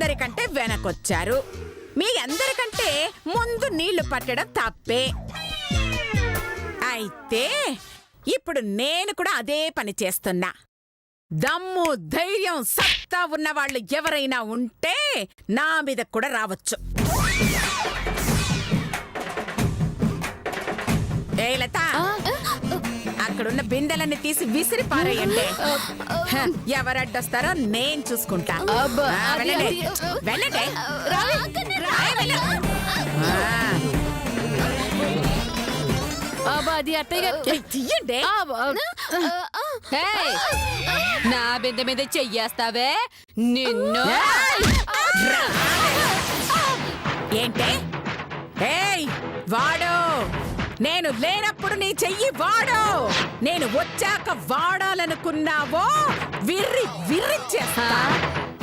అందరికంటే వెనకొచ్చారు. మీ అందరికంటే ముందు నీళ్లు పట్టడం తప్పే. అయితే ఇప్పుడు నేను కూడా అదే పని చేస్తున్నా. దమ్ము, ధైర్యం, సత్తా ఉన్న వాళ్ళు ఎవరైనా ఉంటే నా మీద కూడా రావచ్చు. ఏ లత, అక్కడున్న బిందెలన్నీ తీసి విసిరి పారేయండి. ఎవరడ్డొస్తారో నేను చూసుకుంటా. వెళ్ళండి, వెళ్ళండి. తీయండి. నా బిందె మీద చెయ్యేస్తావే నిన్ను. ఏంటే? ఏయ్ వాడు, నేను లేనప్పుడు నీ చెయ్యి వాడు. నేను వచ్చాక వాడాలనుకున్నావో విర్రి విర్రిచ్చేస్తా.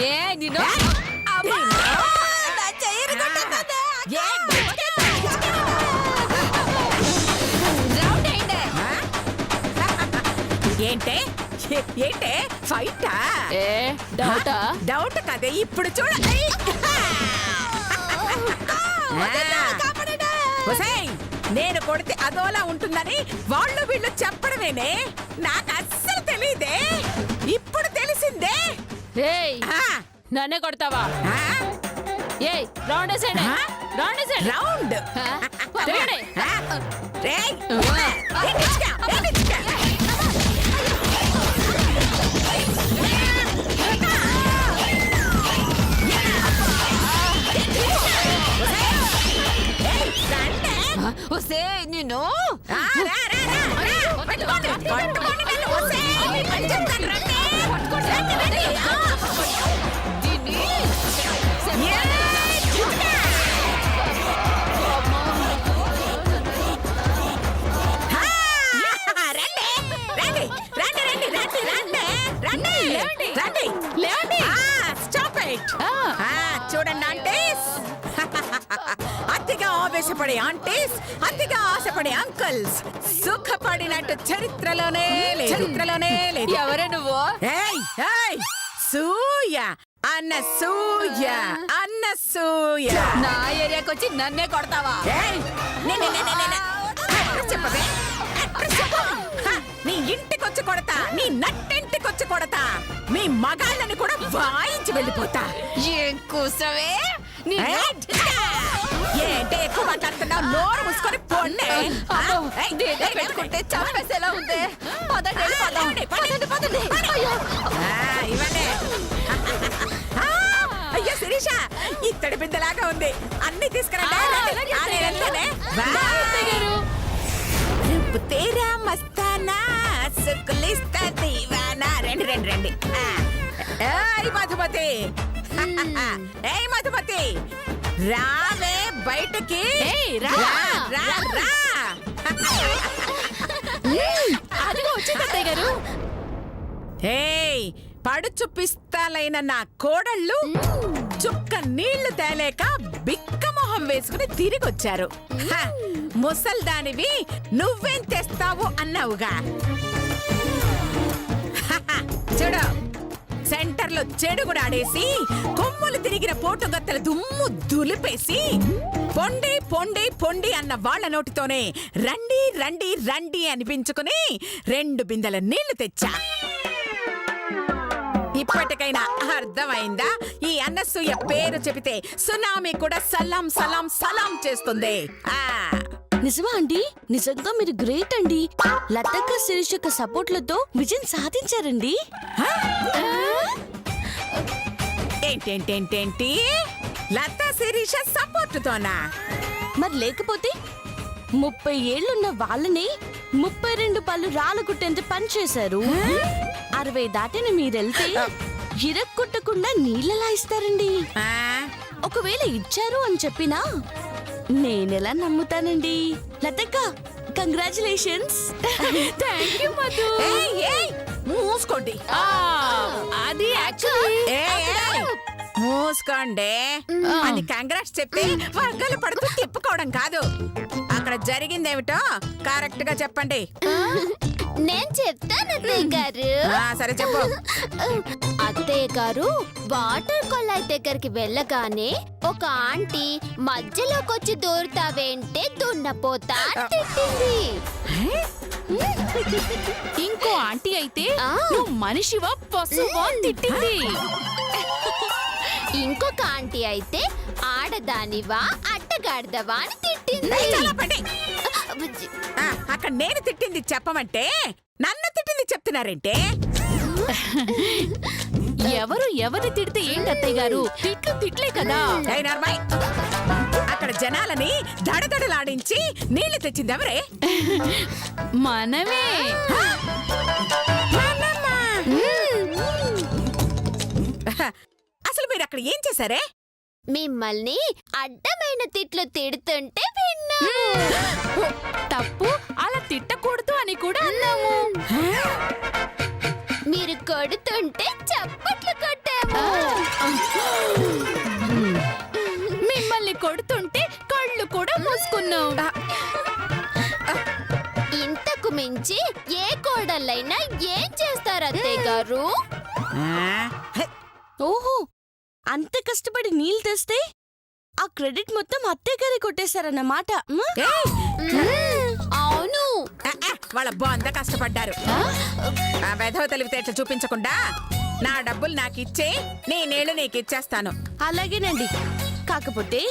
ఏ నిన్ను ఏంటే? ఏంటే ఫైటా? డౌటా? డౌట్ కదే. ఇప్పుడు చూడ. నేను కొడితే అదోలా ఉంటుందని వాళ్ళు వీళ్ళు చెప్పడమేనే. నాకు అస్సలు తెలీదే. ఇప్పుడు తెలిసిందే. నన్నే కొడతావా? ఏయ్ round side, round side, round. వస్తే నిన్ను చూడండి ఆంటీస్, అతిగా ఆవేశపడే ఆంటీస్, అతిగా ఆశపడే అంకుల్స్ సుఖపడినట్టు చరిత్రలోనే లేదు. ఎవరే నువ్వు? సూయ అనసూయ, అనసూయ. నా ఏరియాకి వచ్చి నన్నే కొడతావా? చెప్పవే, నీ ఇంటికొచ్చి కొడతా, నీ నట్టింటికొచ్చి కొడతా, మీ మగాళ్ళని కూడా వాయించి వెళ్ళిపోతా. ఏం కూసవే? ఏంటే ఎక్కువ మాట్లాడుతున్నావు? నోరు మూసుకొని పొండే. పెట్టుకుంటే చంపేసేలా ఉంది. ఇవన్నీ. అయ్యో శిరీష, ఇత్తడి బిడ్డలాగా ఉంది. అన్ని తీసుకురండి. తేరా మస్తానా సుకులిస్తా దీవానా. రండి రండి రండి. ఏయ్ మధుమతి, ఏయ్ మధుమతి, రావే బయటకి. ఏయ్ పడుచు పిస్తాలైన నా కోడళ్ళు చుక్క నీళ్లు తేలేక బిక్క మొహం వేసుకుని తిరిగొచ్చారు. ముసల్దానివి నువ్వేం తెస్తావు అన్నావుగా. చూడు, సెంటర్లో చెడుగుడు ఆడేసి కొమ్ములు తిరిగిన పోటుగత్తల దుమ్ము దులిపేసి పొండి పొండి పొండి అన్న వాళ్ళ నోటితోనే రండి రండి రండి అనిపించుకుని 2 బిందెల నీళ్లు తెచ్చా. ఇప్పటికైనా అర్థమైందా? ఈ అనసూయ పేరు చెబితే సునామీ కూడా సలాం సలాం సలాం చేస్తుంది. నిజమా అండి? నిజంగా మీరు గ్రేట్ అండి. లతక్క శిరీషక్క సపోర్ట్లతో విజయం సాధించారండి. ఏంటేంటేంటేంటి? లతా శిరీష సపోర్టుతోనా? మరి లేకపోతే 30 ఏళ్లున్న వాళ్ళని 32 పళ్ళు రాళ్ళకుట్టేంత పని చేశారు. 60 దాటిన మీరెళ్తే ఇరక్కొట్టకుండా నీళ్ళలా ఇస్తారండి. ఒకవేళ ఇచ్చారు అని చెప్పినా నేనెలా నమ్ముతానండి? లతక్క, కంగ్రాచులేషన్స్. థాంక్యూ మధు. మూసుకోండి. అది యాక్చువల్లీ మూసుకోండి. అది కంగ్రాట్స్ చెప్పి వర్గాలు పడుతూ తిప్పుకోవడం కాదు. అక్కడ జరిగిందేమిటో కరెక్ట్ గా చెప్పండి. నేను చెప్తాను అత్తయ్య గారు. సరే చెప్పు. అత్తయ్య గారు వాటర్ కొల్లాయి దగ్గరికి వెళ్ళగానే ఒక ఆంటీ మధ్యలోకొచ్చి దూరుతావేంటే దున్నపోతా అని తిట్టింది. ఇంకో ఆంటీ అయితే ఆ. నువ్వు మనిషివా పశువా అని తిట్టింది. ఇంకొక ఆంటీ అయితే ఆడదానివా అట్టగాడదవా అని తిట్టింది. ఏయ్, చాలా పడి. అక్కడ నేను తిట్టింది చెప్పమంటే నన్ను తిట్టింది చెప్తున్నారేంటే? ఎవరు ఎవరిని తిడితే ఏంటి అత్తయ్య గారు? తిట్లు తిట్లే కదా. ఏయ్, నర్మాయ్. అక్కడ జనాలని దడదడలాడించి నీళ్లు తెచ్చింది ఎవరే? మనమే. నాన్నమ్మ. అసలు మీరు అక్కడ ఏం చేశారే? మిమ్మల్ని అడ్డమైన తిట్లు తిడుతుంటే విన్నాము. తప్పు, అలా తిట్టకూడదు అని కూడా అన్నాము. మీరు కొడుతుంటే చప్పట్లు కొట్టాము. మిమ్మల్ని కొడుతుంటే కళ్ళు కూడా మూసుకున్నాం. ఇంతకు మించి ఏ కోడళ్ళైనా ఏం చేస్తారు అత్తయ్య గారు? ఓహో, అంత కష్టపడి నీళ్ళు తెస్తే ఆ క్రెడిట్ మొత్తం అత్తయ్య గారి కొట్టేశారన్నమాట. అవును. వాళ్ళ బాంద కష్టపడ్డారు. ఆ వెధవ తెలివితేటలు చూపించకుండా నా డబ్బులు నాకు ఇచ్చే నీ నీళ్లు నీకు ఇచ్చేస్తాను. అలాగేనండి. కాకపోతే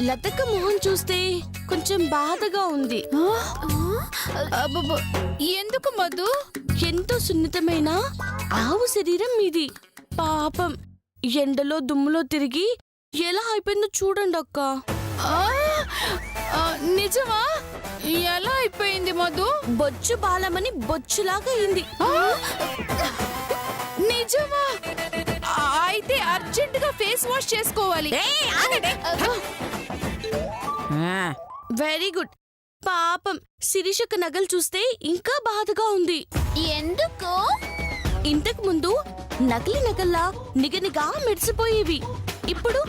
లతక్క మొహం చూస్తే కొంచెం బాధగా ఉంది. అబ్బబ్బ, ఎందుకు మధు? ఎంతో సున్నితమైన ఆవు శరీరం మీది. పాపం ఎండలో దుమ్ములో తిరిగి ఎలా అయిపోయిందో చూడండి అక్క. ఆ, ఆ, నిజమా? ఎలా అయిపోయింది మధు? బొచ్చు బాలమని బొచ్చులాగా అయింది. నిజమా? అయితే అర్జెంట్ గా ఫేస్ వాష్ చేసుకోవాలి. ఏయ్, ఆగండి. Very good. పాపం శిరీషక్క నగలు చూస్తే ఇంకా బాధగా ఉంది. ఎందుకు? ఇంతకు ముందు నకిలీ నగల్లా నిగనిగా మెరిసిపోయేవి. ఇప్పుడు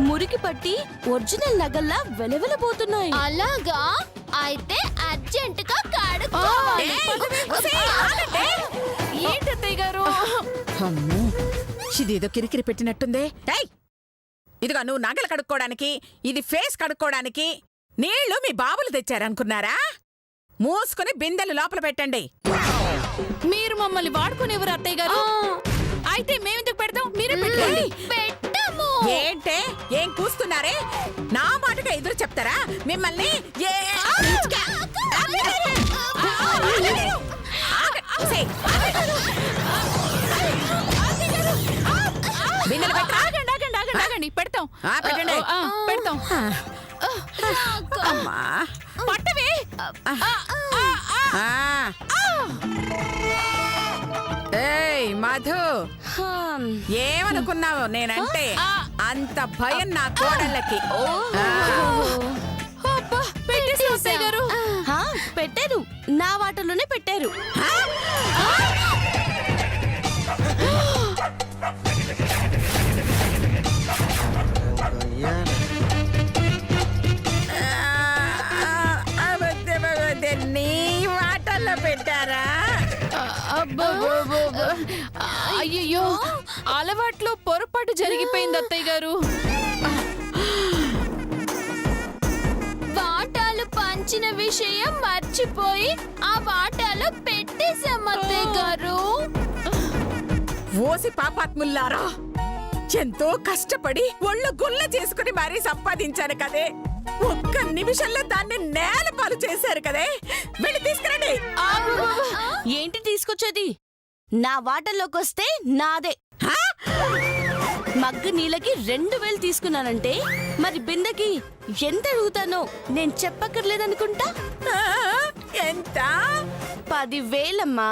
మురికి పట్టి ఒరిజినల్ నగల్లా వెలవెలబోతున్నాయి. అలాగా? అయితే అర్జెంట్ గా కడుక్కోవాలి. ఏంటి అత్తయ్య గారు? అమ్మో, ఇదేదో కిరికిరి పెట్టినట్టుందే. ఏయ్, ఇదిగో నువ్వు నగలు కడుక్కోవడానికి, ఇది ఫేస్ కడుక్కోవడానికి నీళ్లు మీ బాబులు తెచ్చారనుకున్నారా? మూసుకుని బిందెలు లోపల పెట్టండి. మీరు మమ్మల్ని వాడుకునేవారు అత్తయ్య గారు. అయితే మేమెందుకు పెడతాం? మీరే పెట్టండి. పెట్టము. ఏంటే ఏం కూస్తున్నారే? నా మాటగా ఎదురు చెప్తారా మిమ్మల్ని? బిందెలు పెట్టరా? ఆగండి ఆగండి ఆగండి ఆగండి, పెడతాం. పెట్టండి. పెడతాం. అమ్మా, పట్టవే. ఏయ్ మధు, హామ్. ఏమనుకున్నావు నేనంటే? అంత భయం నా కోడళ్ళకి. అబ్బా, పెట్టేసాం అత్తయ్య గారు. హా, పెట్టారు. నా వాటర్లోనే పెట్టారు. నీ వాటర్లో పెట్టారా? అబ్బబ్బబ్బబ్బ. అయ్యయ్యో, అలవాట్లో పొరపాటు జరిగిపోయింది అత్తయ్య గారు. వాటాలు పంచిన విషయం మర్చిపోయి ఆ వాటాలు పెట్టేశాం అత్తయ్య గారు. ఓసి పాపాత్ముల్లారా, ఎంతో కష్టపడి ఒళ్ళు గుల్ల చేసుకుని మరీ సంపాదించాను కదే. ఒక్క నిమిషంలో దాన్ని నేలపాలు చేశారు కదే. వెళ్ళి తీసుకురండి. ఏంటి తీసుకొచ్చేది? నా వాటర్లోకి వస్తే నాదే. మగ్గు నీళ్ళకి 2000 తీసుకున్నానంటే మరి బిందెకి ఎంత అడుగుతానో నేను చెప్పక్కర్లేదనుకుంటా. ఎంత? 10,000 అమ్మా.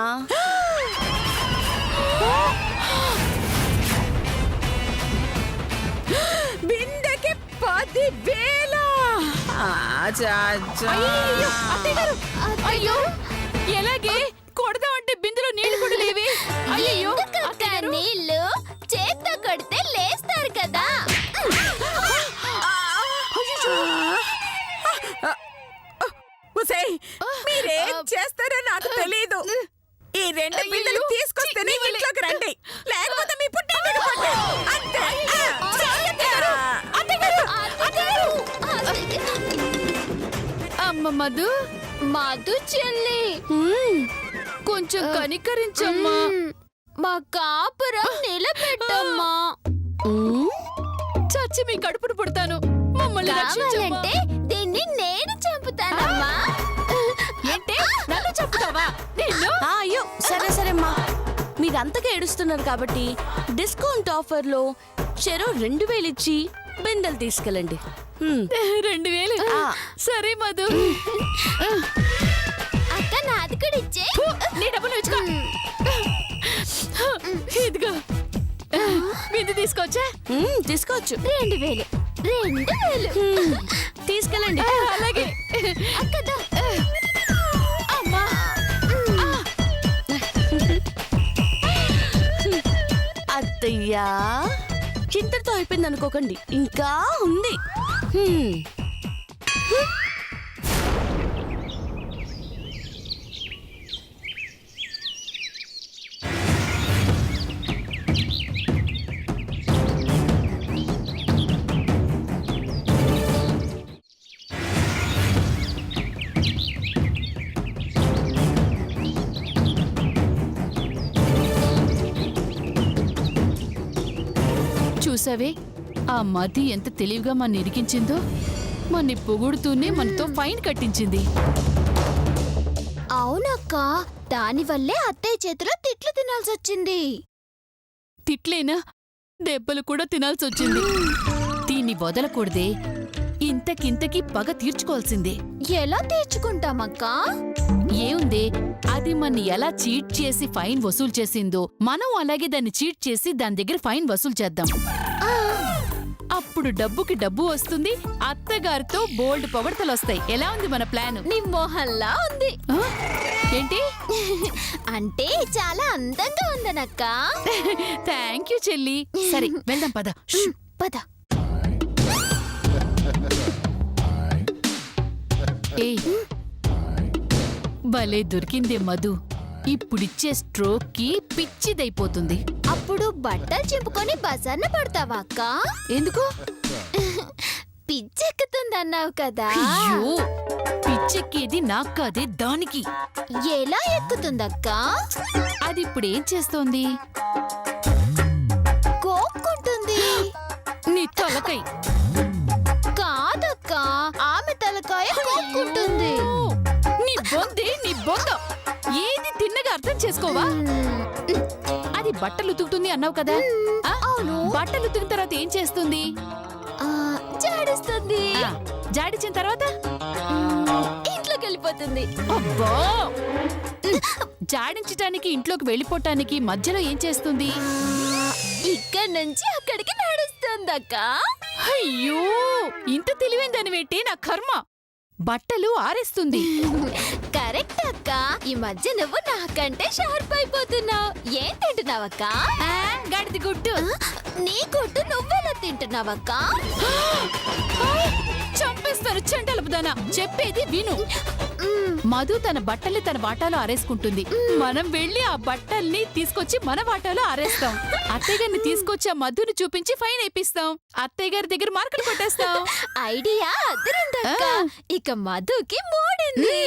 బిందెకి 10,000? అయ్యయ్యో, అత్తయ్య గారు. అయ్యో, ఎలాగే కొడదాం అంటే బిందులో నీళ్లు కూడా లేవే. అయ్యయ్యో, ఎందుకక్క నీళ్ళు చేత్తో కొడితే లేస్తారు కదా. ఉసేయ్, మీరేం చేస్తారో నాకు తెలీదు. ఈ 2 బిందెలు తీసుకొస్తేనే ఇంట్లోకి రండి, మధు మధు చెల్లి మ్మ్. కొంచెం కనికరించమ్మా. మా కాపురం నిలబెట్టమ్మా. మ్మ్. చచ్చి మీ కడుపును పుడతాను. మమ్మల్ని రక్షించమ్మా. కావాలంటే దీన్ని నేను చంపుతానమ్మా. ఏంటి నన్ను చంపుతావా? నిన్ను అయ్యో సరే సరేమ్మా, మీరంతగా ఏడుస్తున్నారు కాబట్టి డిస్కౌంట్ ఆఫర్లో చెరో 2000 ఇచ్చి బిందెలు తీసుకెళ్ళండి. 2000. ఆ. సరే మధు. అక్క నాది కూడా ఇచ్చే. నీ డబ్బులు ఇచ్చుకో. ఇదిగో బిందు తీసుకొచ్చా. తీసుకోవచ్చు. 2000 తీసుకెళ్ళండి. అలాగే. అక్కదా. అమ్మా అత్తయ్యా, చింతతో అయిపోయింది అనుకోకండి, ఇంకా ఉంది. హ్మ్. చూసావే, ఆ మది ఎంత తెలివిగా మన ఇరికించిందో. మన్ని పొగుడుతూనే మనతో ఫైన్ కట్టించింది. అవునక్క, దానివల్లే అత్తయ్య చేతిలో తిట్లు తినాల్సి వచ్చింది. తిట్లేనా, దెబ్బలు కూడా తినాల్సొచ్చింది. దీన్ని వదలకూడదే. ఇంతకింతకి పగ తీర్చుకోవాల్సిందే. ఎలా తీర్చుకుంటామక్కా? ఏముంది, అది మన్ని ఎలా చీట్ చేసి ఫైన్ వసూలు చేసిందో మనం అలాగే దాన్ని చీట్ చేసి దాని దగ్గర ఫైన్ వసూలు చేద్దాం. అప్పుడు డబ్బుకి డబ్బు వస్తుంది, అత్తగారితో బోల్డ్ పొగడతలొస్తాయి. ఎలా ఉంది మన ప్లాన్? నీ మొహల్లా ఉంది. ఆ? ఏంటి? అంటే చాలా అందంగా ఉందనక్క. థ్యాంక్ యూ చెల్లి. సరే వెళ్దాం పద. పద. ఏయ్, భలే దొరికిందే మధు. ఇప్పుడిచ్చే స్ట్రోక్ కి పిచ్చిదైపోతుంది. అప్పుడు బట్టలు చింపుకొని బజార్న పడతావా అక్క? ఎందుకు? పిచ్చెక్కుతుందన్నావు కదా. అయ్యో, పిచ్చెక్కేది నాకు కాదే, దానికి. ఎలా ఎక్కుతుందక్క? అది ఇప్పుడు ఏం చేస్తోంది? కోక్కుంటుంది. నీ తలకై. కాదక్క, ఆమె తలకాయ కోక్కుంటుంది. నీ బొందే, నీ బొంద. ఏది తిన్నగా అర్థం చేసుకోవా? అది బట్టలు ఉతుకుతుంది అన్నావు కదా. ఆ? అవును. బట్టలు ఉతికిన తర్వాత ఏం చేస్తుంది? జాడిస్తుంది. ఆ, జాడిచిన తర్వాత ఇంట్లోకి వెళ్ళిపోతుంది. అబ్బా! జాడించటానికి ఇంట్లోకి వెళ్ళిపోవటానికి మధ్యలో ఏం చేస్తుంది? ఇక్కడి నుంచి అక్కడికి నడుస్తుందక్క. అయ్యో, ఇంత తెలివైందనివేంటి నా కర్మ. బట్టలు ఆరేస్తుంది. కరెక్ట్ అక్క. ఈ మధ్య నువ్వు నాకంటే షార్ప్ అయిపోతున్నావు. ఏం తింటున్నావక్క? ఆ, గాడిద గుడ్డు. నీ గుడ్డు నువ్వెలా తింటున్నావక్క? చంపేస్తాను చంటలపుదానా. చెప్పేది విను. మధు తన బట్టల్ని తన వాటాలో ఆరేసుకుంటుంది. మనం వెళ్ళి ఆ బట్టల్ని తీసుకొచ్చి మన వాటాలో ఆరేస్తాం. అత్తయ్య గారిని తీసుకొచ్చి ఆ మధుని చూపించి ఫైన్ వేపిస్తాం. అత్తయ్య గారి దగ్గర మార్కులు కొట్టేస్తాం. ఐడియా అద్దరిందక్క. ఇక మధుకి మూడింది.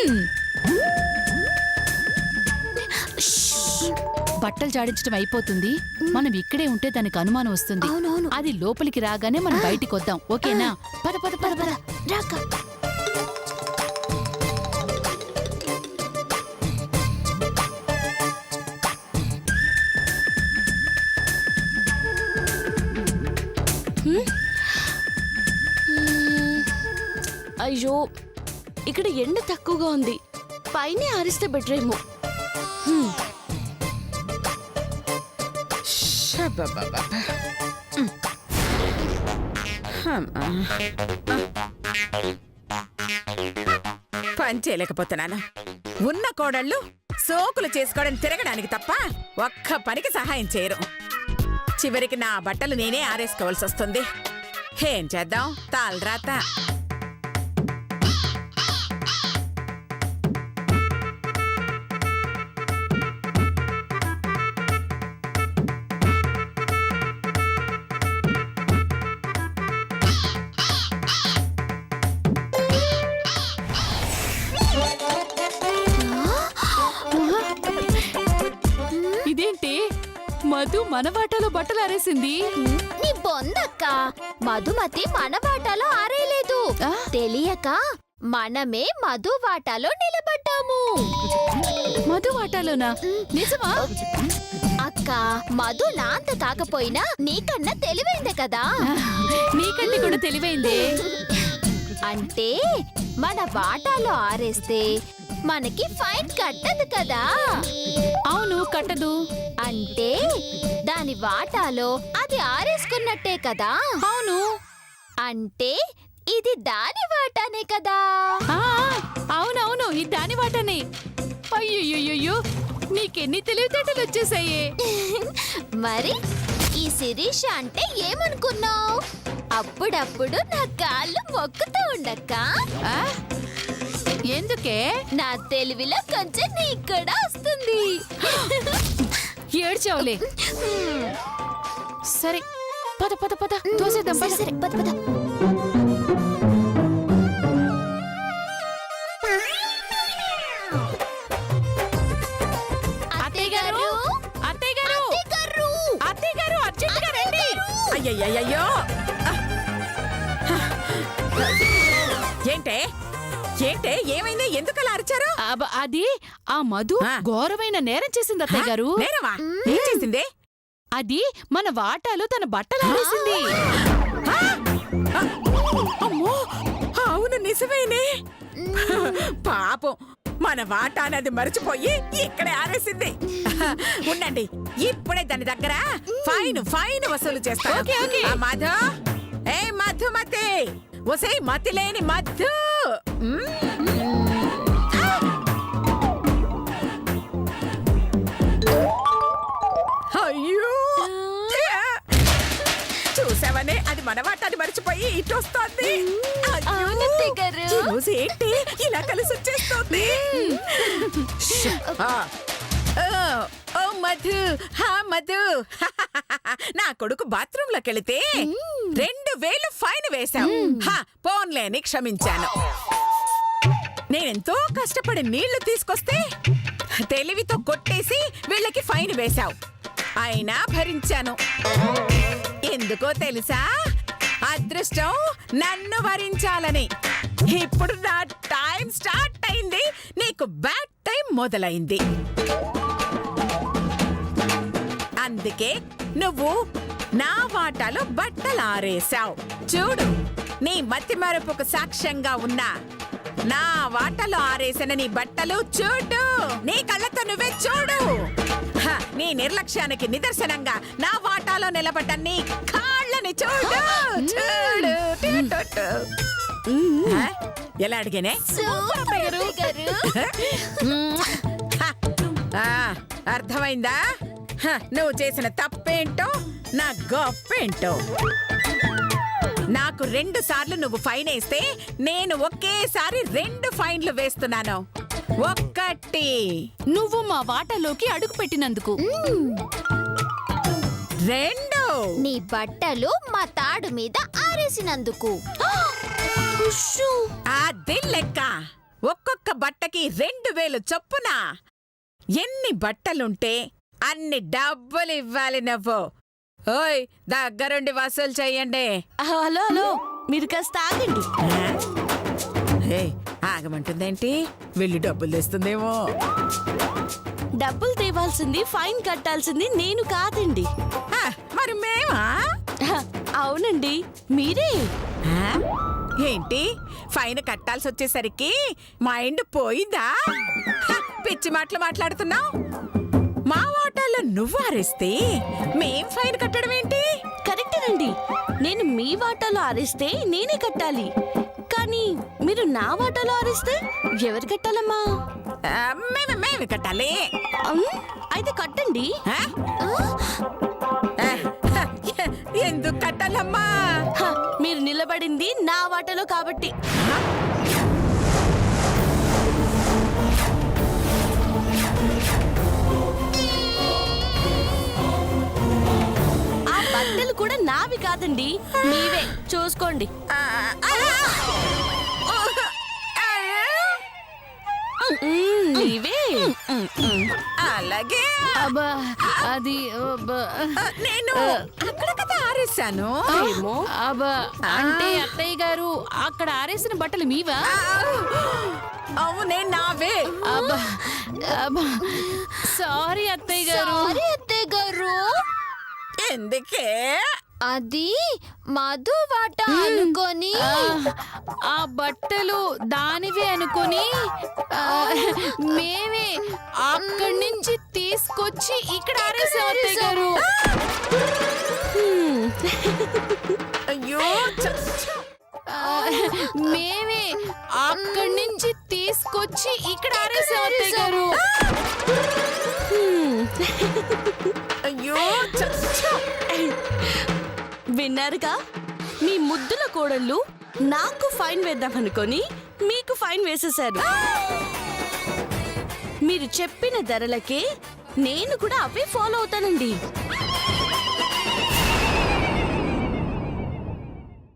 బట్టలు జాడించడం అయిపోతుంది. మనం ఇక్కడే ఉంటే దానికి అనుమానం వస్తుంది. అవునవును. అది లోపలికి రాగానే మనం బయటికి వద్దాం. ఓకేనా? పద పద పద పద. రాక. అయ్యో, ఇక్కడ ఎండ తక్కువగా ఉంది, పైనే ఆరిస్తే బెటర్ ఏమో. పని చేయలేకపోతున్నాను. ఉన్న కోడళ్ళు సోకులు చేసుకోవడం తిరగడానికి తప్ప ఒక్క పనికి సహాయం చేయరు. చివరికి నా బట్టలు నేనే ఆరేసుకోవాల్సి వస్తుంది. ఏం చేద్దాం, తాళరాత. మధు మన వాటాలో బట్టలు ఆరేసింది. నీ బొందక్క, మధుమతి మన వాటాలో ఆరేయలేదు. ఆ? తెలియక మనమే మధు వాటాలో నిలబడ్డాము. మధు వాటాలోనా? నిజమా? అక్క, మధు నాంత కాకపోయినా నీకన్నా తెలివైందే కదా. నీకంటే కూడా తెలివైందే. అంటే మన వాటాలో ఆరేస్తే మనకి ఫైన్ కట్టదు కదా. అవును, కట్టదు. అంటే దాని వాటాలో అది ఆరేసుకున్నట్టే కదా. అవును. అంటే ఇది దాని వాటానే కదా. ఆ, అవునవును, ఇది దాని వాటనే. అయ్యయ్యో, నీకెన్ని తెలివితేటలు వచ్చేసాయే. మరి ఈ శిరీష అంటే ఏమనుకున్నావు? అప్పుడప్పుడు నా కాళ్ళు మొక్కుతూ ఉండక్క. ఆ? ఎందుకే? నా తెలివిలో కొంచెం నీకు కూడా వస్తుంది. ఏడ్చావులే. సరే, పద పద పద తోసేద్దాం. పద. సరే, పద పద. అత్తయ్య గారు, అత్తయ్య గారు, అత్తగారు! అత్తయ్య గారు అర్జెంటుగా రండి. అయ్యయ్యో, ఏంటే ఏంటే ఏమైంది? ఎందుకలా అరిచారు? అది ఆ మధు ఆ. ఘోరమైన నేరం చేసింది అత్తయ్య గారు. నేరమా? ఏం చేసింది? అది మన వాటాలో తన బట్టలు ఆరేసింది. అమ్మో, అవును నిజమేనే. పాపం, మన వాటానది మర్చిపోయి ఇక్కడే ఆరేసింది. ఉండండి, ఇప్పుడే దాని దగ్గర ఫైన్ వసూలు చేస్తాను. Okay, okay. ఆ మధు, ఏ మధుమతి, ఒసే మతి లేని మధు. అయ్యో, చూసావనే, అది మన వాటాన్ని మర్చిపోయి ఇటు వస్తోంది. అవును అత్తగారు. ఈ రోజు ఏంటి ఇలా కలిసి వచ్చేస్తోంది? ఓ మధు, హా మధు, నా కొడుకు బాత్రూమ్ లోకి వెళితే 2000 ఫైన్ వేశావు. పోన్లేని క్షమించాను. నేనెంతో కష్టపడి నీళ్లు తీసుకొస్తే తెలివితో కొట్టేసి వీళ్ళకి ఫైన్ వేశావు. అయినా భరించాను. ఎందుకో తెలుసా? అదృష్టం నన్ను భరించాలని. ఇప్పుడు నా టైం స్టార్ట్ అయింది, నీకు బ్యాడ్ టైం మొదలైంది. అందుకే నువ్వు నా వాటాలో బట్టలు ఆరేశావు. చూడు, నీ మతి మరపుకు సాక్ష్యంగా ఉన్నా నా వాటాలో ఆరేసిన నీ బట్టలు చూడు, నీ కళ్ళతో నువ్వే చూడు. నీ నిర్లక్ష్యానికి నిదర్శనంగా నా వాటాలో నిలబడ్డ నీ కాళ్ళని చూడు. చూడు, ఎలా అడిగానే? సూపర్ అత్తగారు. అర్థమైందా? నువ్వు చేసిన తప్పేంటో, నా గొప్పేంటో. నాకు 2 సార్లు నువ్వు ఫైన్ వేస్తే నేను ఒకేసారి 2 ఫైన్లు వేస్తున్నాను. 1 నువ్వు మా వాటాలోకి అడుగు పెట్టినందుకు. 2 నీ బట్టలు మా తాడు మీద ఆరేసినందుకు. అది లెక్క. ఒక్కొక్క బట్టకి 2000 చొప్పున. ఎన్ని బట్టలుంటే అన్ని డబ్బులు ఇవ్వాలి నువ్వు. ఓయ్, దగ్గరుండి వసూలు చెయ్యండి. హలో హలో, మీరు కాస్త ఆగండి. ఆగమంటుందేంటి? వెళ్ళి డబ్బులు తెస్తుందేమో. డబ్బులు తేవాల్సింది, ఫైన్ కట్టాల్సింది నేను కాదండి. మరి మేమా? అవునండి, మీరే. ఏంటి, ఫైన్ కట్టాల్సి వచ్చేసరికి మైండ్ పోయిందా? పిచ్చి మాటలు మాట్లాడుతున్నావు. మా వాటాల్లో నువ్వు ఆరేస్తే మేం ఫైన్ కట్టడం ఏంటి? కరెక్టేనండి, నేను మీ వాటాలో ఆరేస్తే నేనే కట్టాలి. కానీ మీరు నా వాటాలో ఆరేస్తే ఎవరు కట్టాలమ్మా? మేమే కట్టాలి. అయితే కట్టండి. ఎందుకు కట్టాలమ్మా? మీరు నిలబడింది నా వాటాలో కాబట్టి. ఆ బట్టలు కూడా నావి కాదండి, మీవే. చూసుకోండి. నీవే. అలాగే అబ్బా అది అబ్బా. నేను అక్కడ కదా ఆరేశాను. ఏమో. అబ్బా అంటే అత్తయ్య గారు అక్కడ ఆరేసిన బట్టలు మీవా? అవునే, నావే. అబ్బా అబ్బా సారీ అత్తయ్య గారు. సారీ అత్తయ్య గారు, ఎందుకే? అది మధు వాట అనుకొని ఆ బట్టలు దానివే అనుకొని మేమే అక్కడి నుంచి తీసుకొచ్చి ఇక్కడ ఆరేసాం అత్తయ్య గారు. అయ్యో, మేమే అక్కడి నుంచి తీసుకొచ్చి ఇక్కడ ఆరేసాం అత్తయ్య గారు. అయ్యో, విన్నారుగా, మీ ముద్దుల కోడళ్ళు నాకు ఫైన్ వేద్దామనుకొని మీకు ఫైన్ వేసేశారు. మీరు చెప్పిన ధరలకే నేను కూడా అవే ఫాలో అవుతానండి.